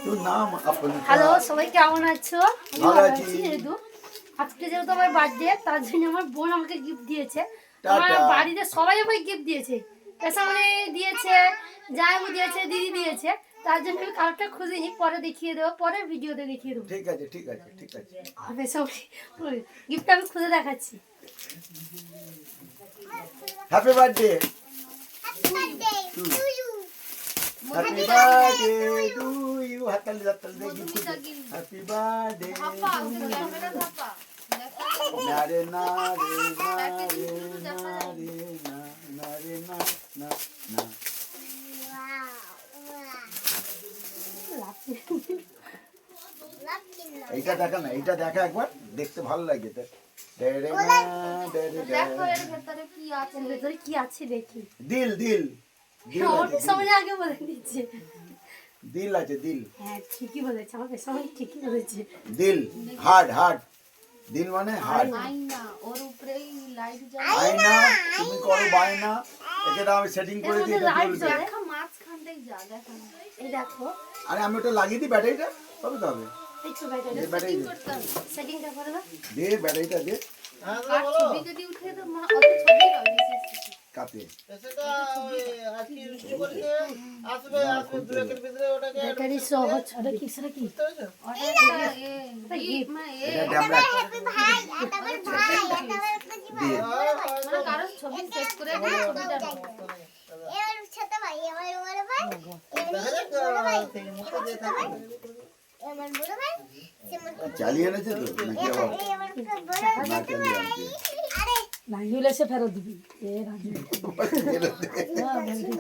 Hello, সবাই কেমন আছো? ভালো আছি। যেহেতু আজকে যেহেতু আমার বার্থডে, তার জন্য আমার বোন আমাকে গিফট দিয়েছে। আমার বাড়িতে সবাই আমাকে গিফট দিয়েছে, পেশামণি দিয়েছে, জামাইবু দিয়েছে, দিদি দিয়েছে। তার জন্য আমি কার্ডটা খুঁজে নিই, পরে দেখিয়ে দেবো, পরে ভিডিওতে দেখিয়ে দেবো। ঠিক আছে ঠিক আছে ঠিক আছে। পেশামণি গিফটটা আমি খুঁজে দেখাচ্ছি। Happy birthday happy birthday to you. হাততালি হাততালি দে গিফট। হ্যাপি বার্থডে না রে না রে না রে না রে না না রে না না না। এইটা দেখা না, এইটা দেখা একবার, দেখতে ভালো লাগে। কি আছে দেখি। দিল দিল সময় আগে বলে দিচ্ছে। দিল আছে দিল। হ্যাঁ ঠিকই বলেছে, আমার পেশামণি ঠিকই বলেছে। দিল হার্ট হার্ট। দিল মানে হার্ট। আয়না, ওর উপরেই লাইট জ্বলে। আয়না তুমি করো বায়না, একে দাও আমি সেটিং করে দিই। এটা চলবে। দেখা মাঝখানটাই যা দেখা না। এই দেখো, আরে আমি ওটা লাগিয়ে দিই ব্যাটারিটা, তবে তো হবে। একটু ব্যাটারি ব্যাটারি করতে হবে। সেটিংটা করে দাও। দে ব্যাটারিটা দে। আর ছবি যদি উঠে তো মা অত ছবি হবে কাতে ব্যাটারি সহ ছড়া কি সেটা কি? এটা ড্যামরা দিয়ে মানে কারো ছবি সেভ করে দিলে ছবিটা এবার ছোট ভাই আমার বড় ভাই বড় ভাই আমার বড় ভাই চালিয়ে এনেছে তো নাকি আবার না চালিয়ে আনছে? আরে ভাঙিলে সে ফেরত দিবি। এ রাজু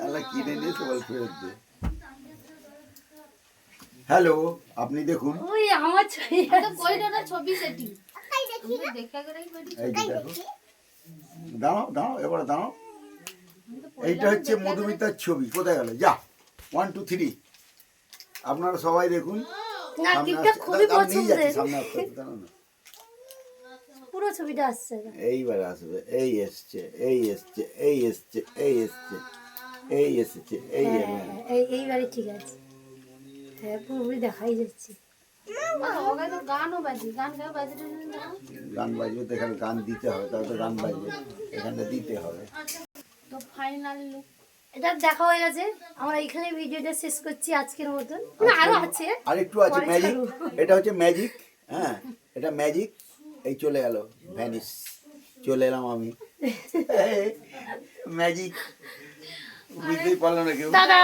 আল্লাহ কিনে নিয়েছে বল ফেরত দে। হ্যালো, আপনি দেখুন ওই আমার ছবি তো কইটা ছবি সেটিং কাই দেখি না দেখা করেই করি। এই যে দেখো। দাঁড়াও দাঁড়াও এবার দাঁড়াও। এইটা হচ্ছে মধুমিতার ছবি। কোথায় গেল? যা 1 2 3। আপনারা সবাই দেখুন। না সামনে গিফটটা আসছে। খুবই আমি নিয়ে যাচ্ছি, পছন্দের। সামনে আসতে হবে, দাঁড়াও না। পুরো ছবিটা আসছে না। এইবার আসবে। এই এসছে এই এসছে এই এসছে এই এসছে এই এসেছে এই এলো। এইবারে ঠিক আছে। হ্যাঁ পুরোপুরি দেখাই যাচ্ছে। ওখানে তো গানও বাজে, গান গাও বাজে না। গান বাজবে তো এখানে গান দিতে হবে, তাহলে তো গান বাজবে, এখানে দিতে হবে। তো ফাইনাল লুক এটা দেখা হয়ে গেছে। আমরা এখানে ভিডিওটা শেষ করছি আজকের মতন। না আরো আছে। আর একটু আছে পরে ম্যাজিক। ছাড়বো। এটা হচ্ছে ম্যাজিক। হ্যাঁ এটা ম্যাজিক। এই চলে গেল ভ্যানিশ। চলে এলাম আমি। ম্যাজিক বুঝতেই পারলো না কেউ। দাদা